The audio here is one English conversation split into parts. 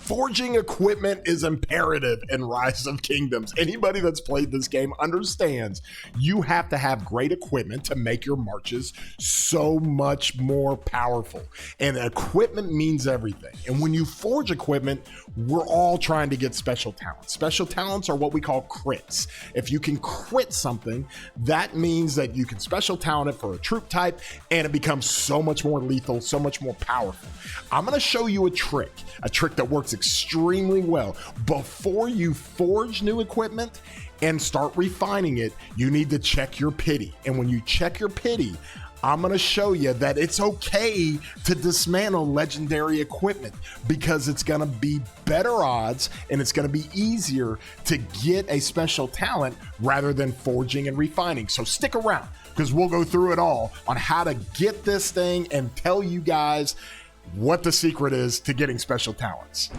Forging equipment is imperative in Rise of Kingdoms. Anybody that's played this game understands you have to have great equipment to make your marches so much more powerful. And equipment means everything. And when you forge equipment, we're all trying to get special talents. Special talents are what we call crits. If you can crit something, that means that you can special talent it for a troop type, and it becomes so much more lethal, so much more powerful. I'm going to show you a trick that works extremely well. Before you forge new equipment and start refining it, you need to check your pity. And when you check your pity, I'm going to show you that it's okay to dismantle legendary equipment because it's going to be better odds and it's going to be easier to get a special talent rather than forging and refining. So stick around because we'll go through it all on how to get this thing and tell you guys what the secret is to getting special talents.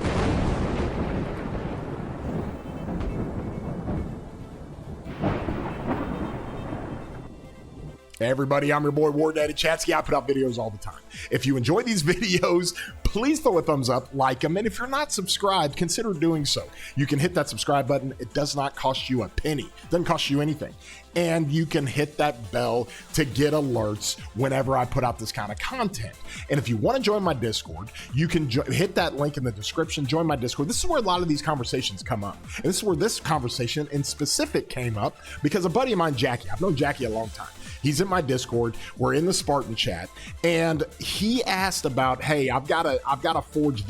Hey everybody, I'm your boy War Daddy Chatsky. I put out videos all the time. If you enjoy these videos, please throw a thumbs up, like them, and if you're not subscribed, consider doing so. You can hit that subscribe button. It does not cost you a penny. It doesn't cost you anything. And you can hit that bell to get alerts whenever I put out this kind of content. And if you want to join my Discord, you can hit that link in the description, join my Discord. This is where a lot of these conversations come up. And this is where this conversation in specific came up because a buddy of mine, Jackie, I've known Jackie a long time. He's in my Discord. We're in the Spartan chat, and he asked about, hey, I've got to forge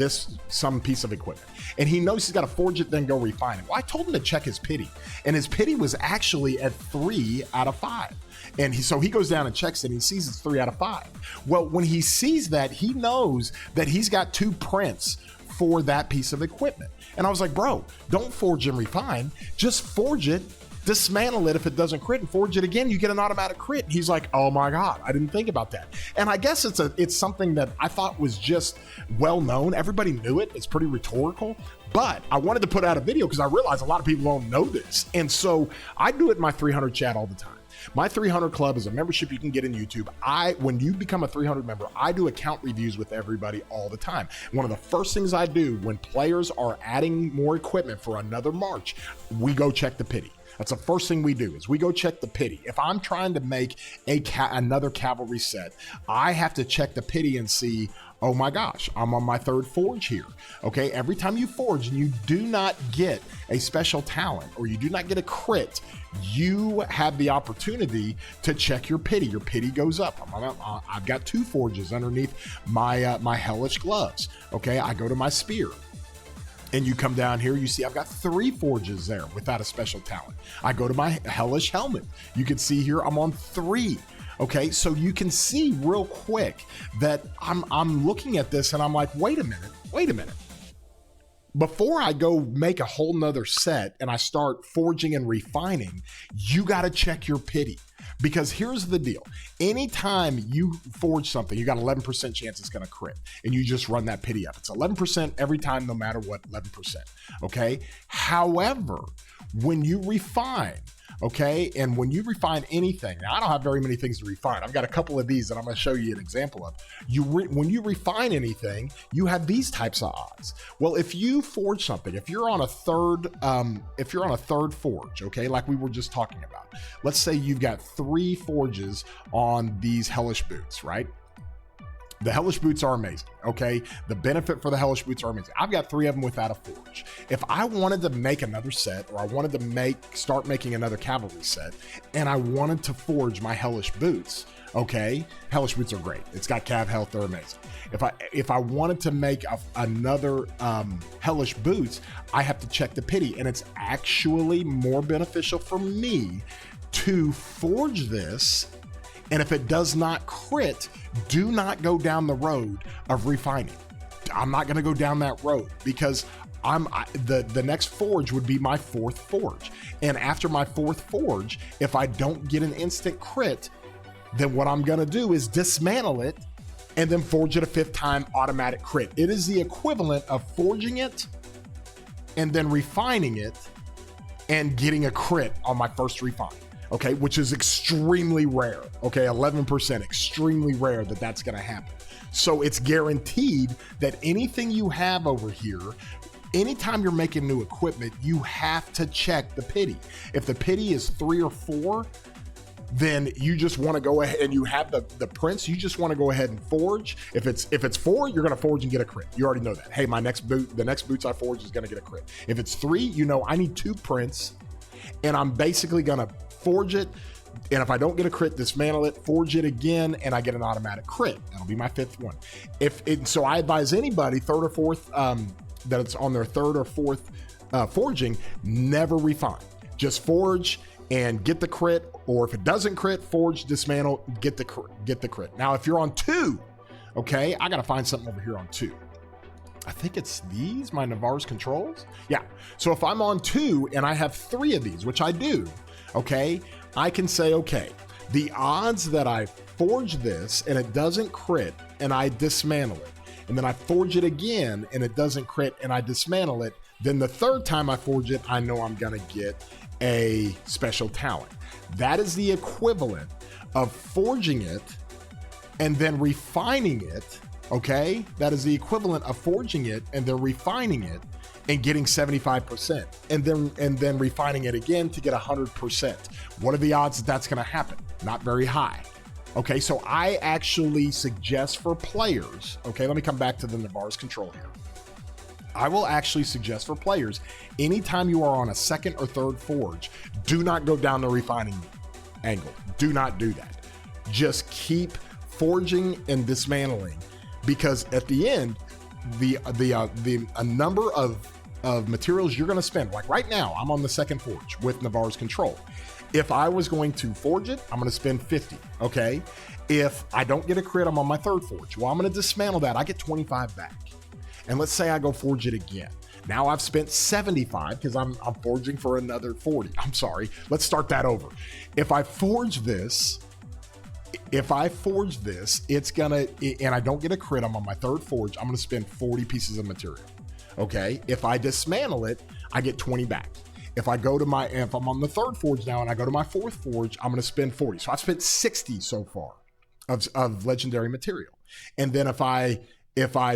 some piece of equipment, and he knows he's got to forge it, then go refine it. Well, I told him to check his pity, and his pity was actually at 3 out of 5. And so he goes down and checks it, and he sees it's 3 out of 5. Well, when he sees that, he knows that he's got 2 prints for that piece of equipment. And I was like, bro, don't forge and refine, just forge it, dismantle it if it doesn't crit, and forge it again, you get an automatic crit. He's like, oh my God, I didn't think about that. And I guess it's something that I thought was just well known. Everybody knew it. It's pretty rhetorical. But I wanted to put out a video because I realized a lot of people don't know this. And so I do it in my 300 chat all the time. My 300 Club is a membership you can get in YouTube. When you become a 300 member, I do account reviews with everybody all the time. One of the first things I do when players are adding more equipment for another march, we go check the pity. That's the first thing we do is we go check the pity. If I'm trying to make another cavalry set, I have to check the pity and see, oh my gosh, I'm on my 3rd forge here. Okay, every time you forge and you do not get a special talent or you do not get a crit, you have the opportunity to check your pity. Your pity goes up. I've got 2 forges underneath my hellish gloves. Okay, I go to my spear. And you come down here, you see I've got 3 forges there without a special talent. I go to my hellish helmet. You can see here I'm on 3. Okay, so you can see real quick that I'm looking at this and I'm like, wait a minute. Before I go make a whole nother set and I start forging and refining, you got to check your pity. Because here's the deal. Anytime you forge something, you got 11% chance it's going to crit. And you just run that pity up. It's 11% every time, no matter what, 11%. Okay? However, when you refine, okay, and when you refine anything, now I don't have very many things to refine. I've got a couple of these that I'm going to show you an example of. When you refine anything, you have these types of odds. Well, if you forge something, if you're on a third forge, okay, like we were just talking about, let's say you've got 3 forges on these hellish boots, right? The hellish boots are amazing, okay? The benefit for the hellish boots are amazing. I've got 3 of them without a forge. If I wanted to make another set, or I wanted to start making another cavalry set, and I wanted to forge my hellish boots, okay? Hellish boots are great. It's got cav health, they're amazing. If I wanted to make another hellish boots, I have to check the pity, and it's actually more beneficial for me to forge this. And if it does not crit, do not go down the road of refining. I'm not going to go down that road because the next forge would be my 4th forge. And after my 4th forge, if I don't get an instant crit, then what I'm going to do is dismantle it and then forge it a 5th time automatic crit. It is the equivalent of forging it and then refining it and getting a crit on my first refine. Okay, which is extremely rare. Okay, 11%, extremely rare that's gonna happen. So it's guaranteed that anything you have over here anytime you're making new equipment, you have to check the pity. If the pity is 3 or 4, then you just want to go ahead and you have the prints, you just want to go ahead and forge. If it's 4, you're going to forge and get a crit. You already know that. Hey, the next boots I forge is going to get a crit. If it's 3, you know I need 2 prints, and I'm basically going to forge it. And if I don't get a crit, dismantle it, forge it again, and I get an automatic crit. That'll be my 5th one. So I advise anybody, 3rd or 4th, that it's on their 3rd or 4th forging, never refine. Just forge and get the crit, or if it doesn't crit, forge, dismantle, get the crit. Now, if you're on 2, okay, I gotta find something over here on 2. I think it's these, my Navarre's controls. Yeah, so if I'm on 2 and I have 3 of these, which I do, okay, I can say, okay, the odds that I forge this and it doesn't crit and I dismantle it, and then I forge it again and it doesn't crit and I dismantle it, then the 3rd time I forge it, I know I'm gonna get a special talent. That is the equivalent of forging it and then refining it, okay? That is the equivalent of forging it and then refining it and getting 75%, and then refining it again to get 100%. What are the odds that that's gonna happen? Not very high. Okay, so I actually suggest for players, okay, let me come back to the Navarre's control here. I will actually suggest for players, anytime you are on a 2nd or 3rd forge, do not go down the refining angle. Do not do that. Just keep forging and dismantling, because at the end, a number of materials you're going to spend, like right now, I'm on the 2nd forge with Navarre's control. If I was going to forge it, I'm going to spend 50. Okay. If I don't get a crit, I'm on my 3rd forge. Well, I'm going to dismantle that. I get 25 back. And let's say I go forge it again. Now I've spent 75 because I'm forging for another 40. I'm sorry. Let's start that over. If I forge this, it's gonna, and I don't get a crit, I'm on my 3rd forge, I'm gonna spend 40 pieces of material. Okay. If I dismantle it, I get 20 back. If I'm on the 3rd forge now and I go to my 4th forge, I'm gonna spend 40. So I've spent 60 so far of legendary material. And then if I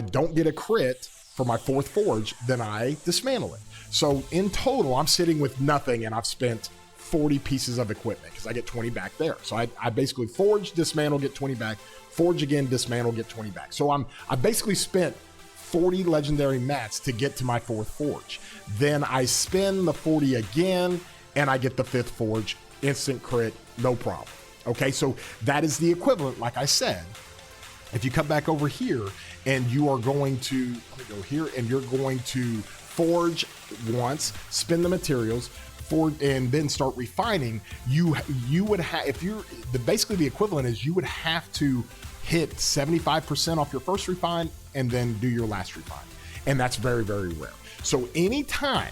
don't get a crit for my 4th forge, then I dismantle it. So in total, I'm sitting with nothing, and I've spent 40 pieces of equipment because I get 20 back there. So I basically forge, dismantle, get 20 back, forge again, dismantle, get 20 back. So I basically spent 40 legendary mats to get to my 4th forge. Then I spend the 40 again, and I get the 5th forge, instant crit, no problem. Okay, so that is the equivalent, like I said. If you come back over here and you are going to, let me go here, and you're going to forge once, spend the materials, and then start refining, you would have, if you're, basically the equivalent is you would have to hit 75% off your first refine and then do your last refine. And that's very, very rare. So anytime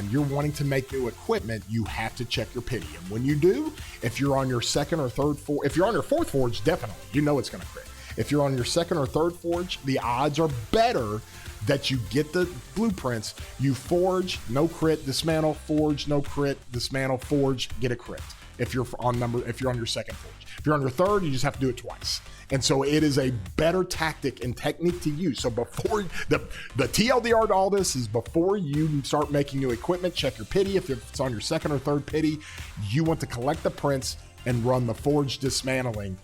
you're wanting to make new equipment, you have to check your pity. And when you do, if you're on your 2nd or 3rd forge, if you're on your 4th forge, definitely, you know it's going to crit. If you're on your 2nd or 3rd forge, the odds are better that you get the blueprints, you forge, no crit, dismantle, forge, no crit, dismantle, forge, get a crit. If you're on your 2nd forge. If you're on your 3rd, you just have to do it twice. And so it is a better tactic and technique to use. So before the TLDR to all this is, before you start making new equipment, check your pity. If it's on your 2nd or 3rd pity, you want to collect the prints and run the forge dismantling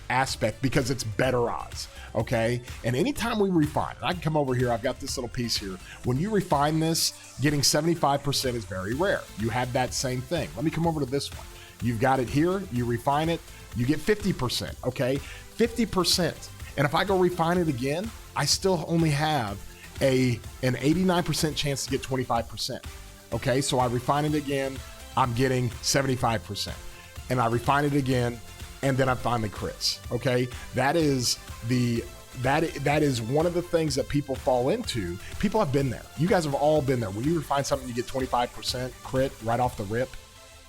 aspect because it's better odds. Okay. And anytime we refine, and I can come over here, I've got this little piece here. When you refine this, getting 75% is very rare. You have that same thing. Let me come over to this one. You've got it here, you refine it, you get 50%, okay? 50%. And if I go refine it again, I still only have an 89% chance to get 25%. Okay, so I refine it again, I'm getting 75%. And I refine it again, and then I finally crits. Okay, that is one of the things that people fall into. People have been there. You guys have all been there. When you refine something, you get 25% crit right off the rip.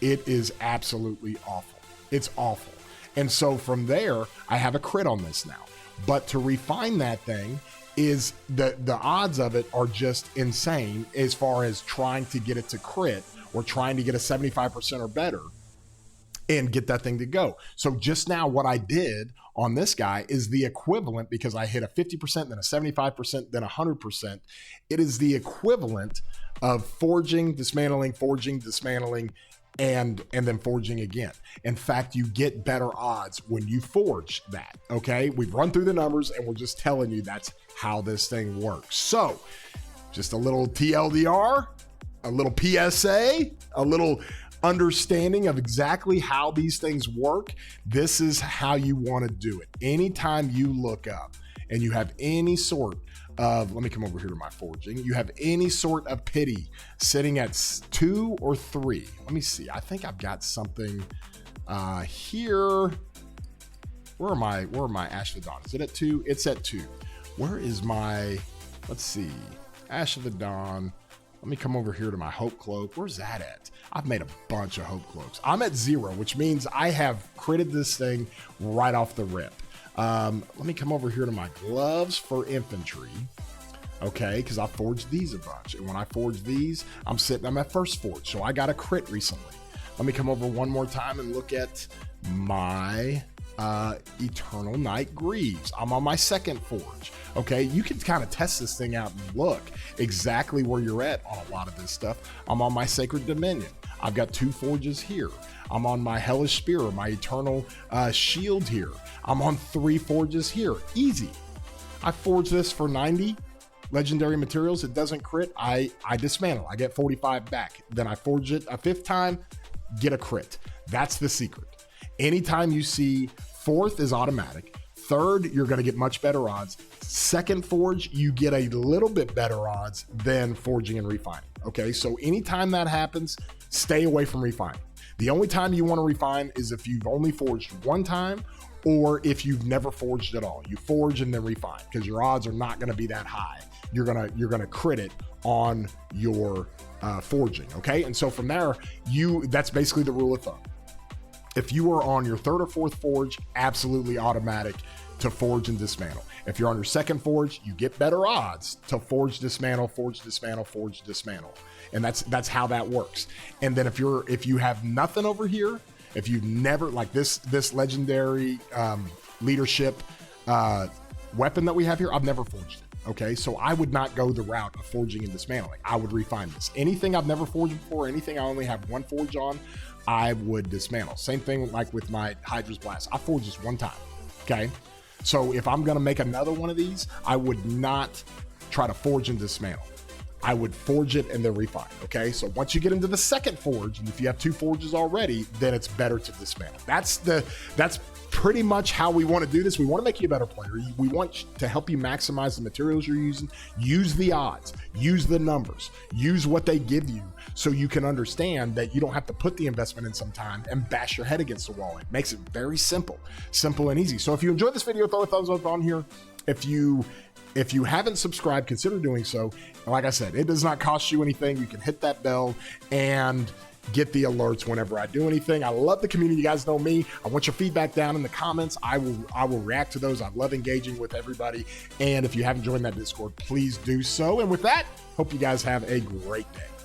It is absolutely awful. It's awful. And so from there, I have a crit on this now. But to refine that thing is the odds of it are just insane as far as trying to get it to crit or trying to get a 75% or better. and get that thing to go. So just now what I did on this guy is the equivalent, because I hit a 50%, then a 75%, then 100%. It is the equivalent of forging, dismantling, and then forging again. In fact, you get better odds when you forge that, okay? We've run through the numbers and we're just telling you that's how this thing works. So just a little TLDR, a little PSA, a little understanding of exactly how these things work. This is how you want to do it. Anytime you look up and you have any sort of, let me come over here to my forging, you have any sort of pity sitting at 2 or 3. Let me see. I think I've got something here. Where are my Ash of the Dawn? Is it at 2? It's at 2. Where is my, let's see, Ash of the Dawn. Let me come over here to my Hope Cloak. Where's that at? I've made a bunch of Hope Cloaks. I'm at 0, which means I have critted this thing right off the rip. Let me come over here to my gloves for infantry. Okay, because I forged these a bunch. And when I forge these, I'm at first forge. So I got a crit recently. Let me come over one more time and look at my Eternal Night Greaves. I'm on my second forge. Okay, you can kind of test this thing out and look exactly where you're at on a lot of this stuff. I'm on my Sacred Dominion. I've got 2 forges here. I'm on my Hellish Spear, my Eternal Shield here. I'm on 3 forges here. Easy. I forge this for 90 legendary materials. It doesn't crit. I dismantle. I get 45 back. Then I forge it a 5th time, get a crit. That's the secret. Anytime you see 4th is automatic. 3rd, you're going to get much better odds. 2nd forge, you get a little bit better odds than forging and refining. Okay, so anytime that happens, stay away from refining. The only time you want to refine is if you've only forged 1 time, or if you've never forged at all. You forge and then refine, because your odds are not going to be that high. You're gonna crit it on your forging. Okay, and so from there, that's basically the rule of thumb. If you are on your 3rd or 4th forge, absolutely automatic to forge and dismantle. If you're on your 2nd forge, you get better odds to forge, dismantle, forge, dismantle, forge, dismantle. And that's how that works. And then if you have nothing over here, if you've never, like this legendary leadership weapon that we have here, I've never forged it. Okay, so I would not go the route of forging and dismantling. I would refine this. Anything I've never forged before, anything I only have 1 forge on, I would dismantle. Same thing like with my Hydra's Blast. I forged this 1 time. Okay, so if I'm gonna make another one of these, I would not try to forge and dismantle. I would forge it and then refine. Okay, so once you get into the 2nd forge, and if you have 2 forges already, then it's better to dismantle. That's pretty much how we want to do this. We want to make you a better player. We want to help you maximize the materials you're using. Use the odds, use the numbers, use what they give you, so you can understand that you don't have to put the investment in some time and bash your head against the wall. It makes it very simple and easy. So if you enjoyed this video, throw a thumbs up on here. If you haven't subscribed, consider doing so. And like I said, it does not cost you anything. You can hit that bell and get the alerts whenever I do anything. I love the community. You guys know me. I want your feedback down in the comments. I will react to those. I love engaging with everybody. And if you haven't joined that Discord, please do so. And with that, hope you guys have a great day.